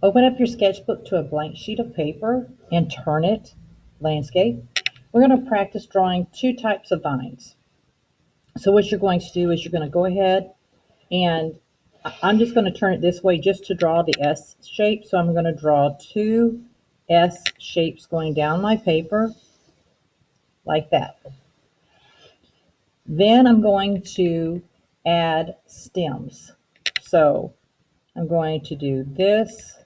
Open up your sketchbook to a blank sheet of paper and turn it landscape. We're going to practice drawing two types of vines. So what you're going to do is you're going to go ahead and I'm just going to turn it this way just to draw the S shape. So I'm going to draw two S shapes going down my paper like that. Then I'm going to add stems. So I'm going to do this,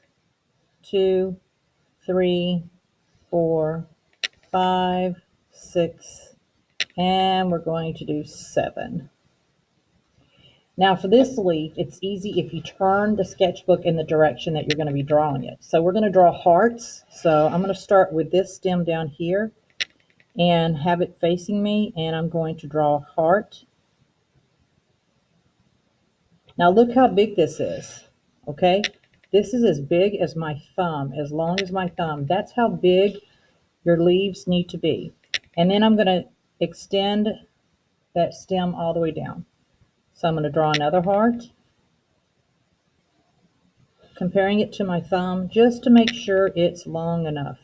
2, 3, 4, 5, 6, and we're going to do 7. Now for this leaf, it's easy if you turn the sketchbook in the direction that you're going to be drawing it. So we're going to draw hearts. So I'm going to start with this stem down here and have it facing me, and I'm going to draw a heart. Now look how big this is, okay? This is as big as my thumb, as long as my thumb. That's how big your leaves need to be. And then I'm going to extend that stem all the way down. So I'm going to draw another heart, comparing it to my thumb just to make sure it's long enough.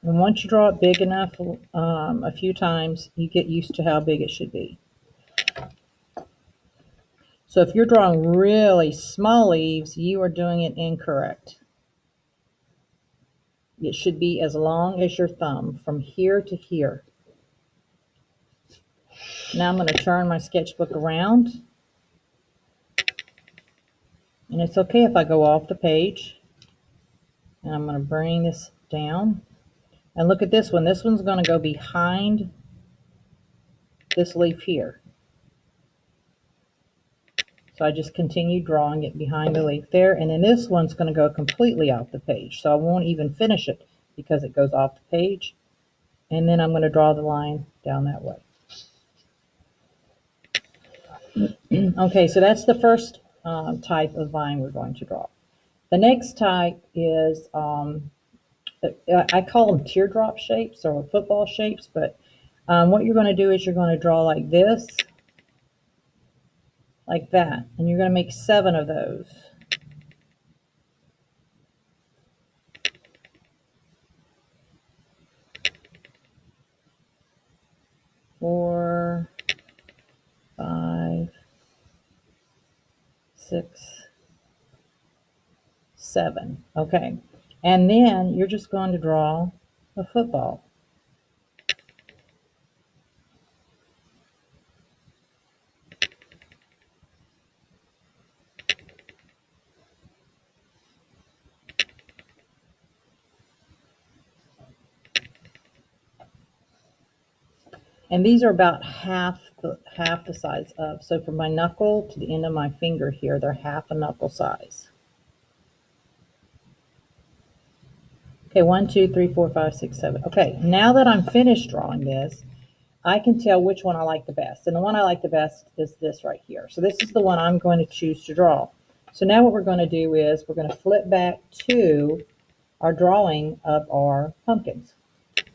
And once you draw it big enough a few times, you get used to how big it should be. So if you're drawing really small leaves, you are doing it incorrect. It should be as long as your thumb from here to here. Now I'm going to turn my sketchbook around. And it's okay if I go off the page. And I'm going to bring this down. And look at this one. This one's going to go behind this leaf here. So I just continue drawing it behind the leaf there. And then this one's going to go completely off the page. So I won't even finish it because it goes off the page. And then I'm going to draw the line down that way. Okay, so that's the first type of vine we're going to draw. The next type is, I call them teardrop shapes or football shapes, but what you're going to do is you're going to draw like this, like that, and you're going to make 7 of those. Four, 5, 6, 7. Okay, and then you're just going to draw a football. And these are about half the size of. So from my knuckle to the end of my finger here, they're half a knuckle size. Okay, 1, 2, 3, 4, 5, 6, 7. Okay, now that I'm finished drawing this, I can tell which one I like the best. And the one I like the best is this right here. So this is the one I'm going to choose to draw. So now what we're going to do is we're going to flip back to our drawing of our pumpkins.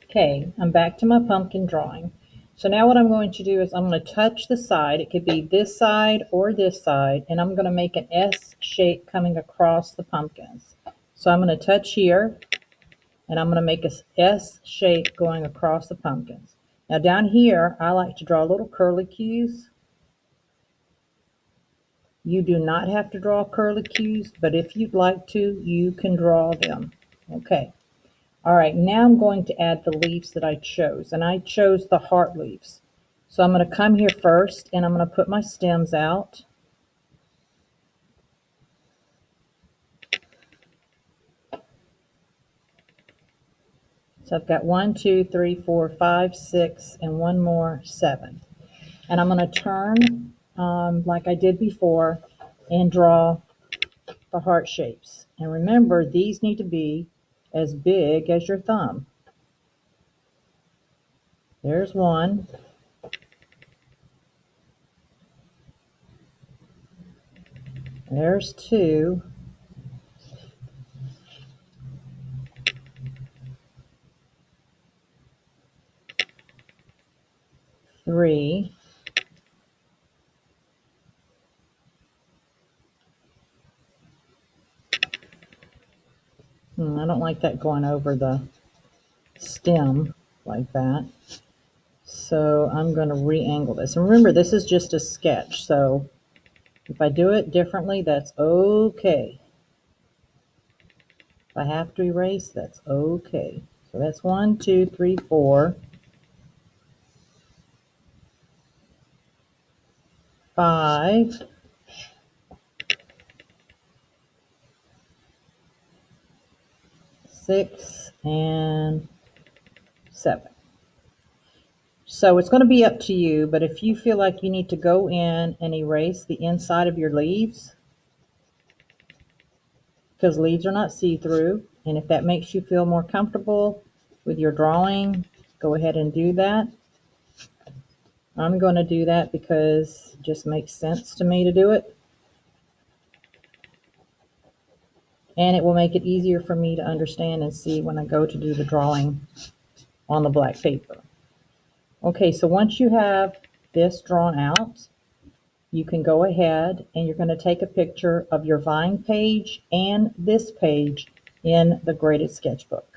Okay, I'm back to my pumpkin drawing. So now what I'm going to do is I'm going to touch the side. It could be this side or this side, and I'm going to make an S shape coming across the pumpkins. So I'm going to touch here, and I'm going to make a S shape going across the pumpkins. Now down here, I like to draw little curlicues. You do not have to draw curlicues, but if you'd like to, you can draw them. Okay. All right, now I'm going to add the leaves that I chose, and I chose the heart leaves. So I'm going to come here first, and I'm going to put my stems out. So I've got 1, 2, 3, 4, 5, 6, and one more, 7. And I'm going to turn like I did before and draw the heart shapes. And remember, these need to be as big as your thumb. There's one. There's 2. Three. I don't like that going over the stem like that. So I'm going to re-angle this. And remember, this is just a sketch, so if I do it differently, that's okay. If I have to erase, that's okay. So that's 1, 2, 3, 4, 5, 6, and 7. So it's going to be up to you, but if you feel like you need to go in and erase the inside of your leaves, because leaves are not see-through, and if that makes you feel more comfortable with your drawing, go ahead and do that. I'm going to do that because it just makes sense to me to do it. And it will make it easier for me to understand and see when I go to do the drawing on the black paper. Okay, so once you have this drawn out, you can go ahead and you're going to take a picture of your vine page and this page in the graded sketchbook.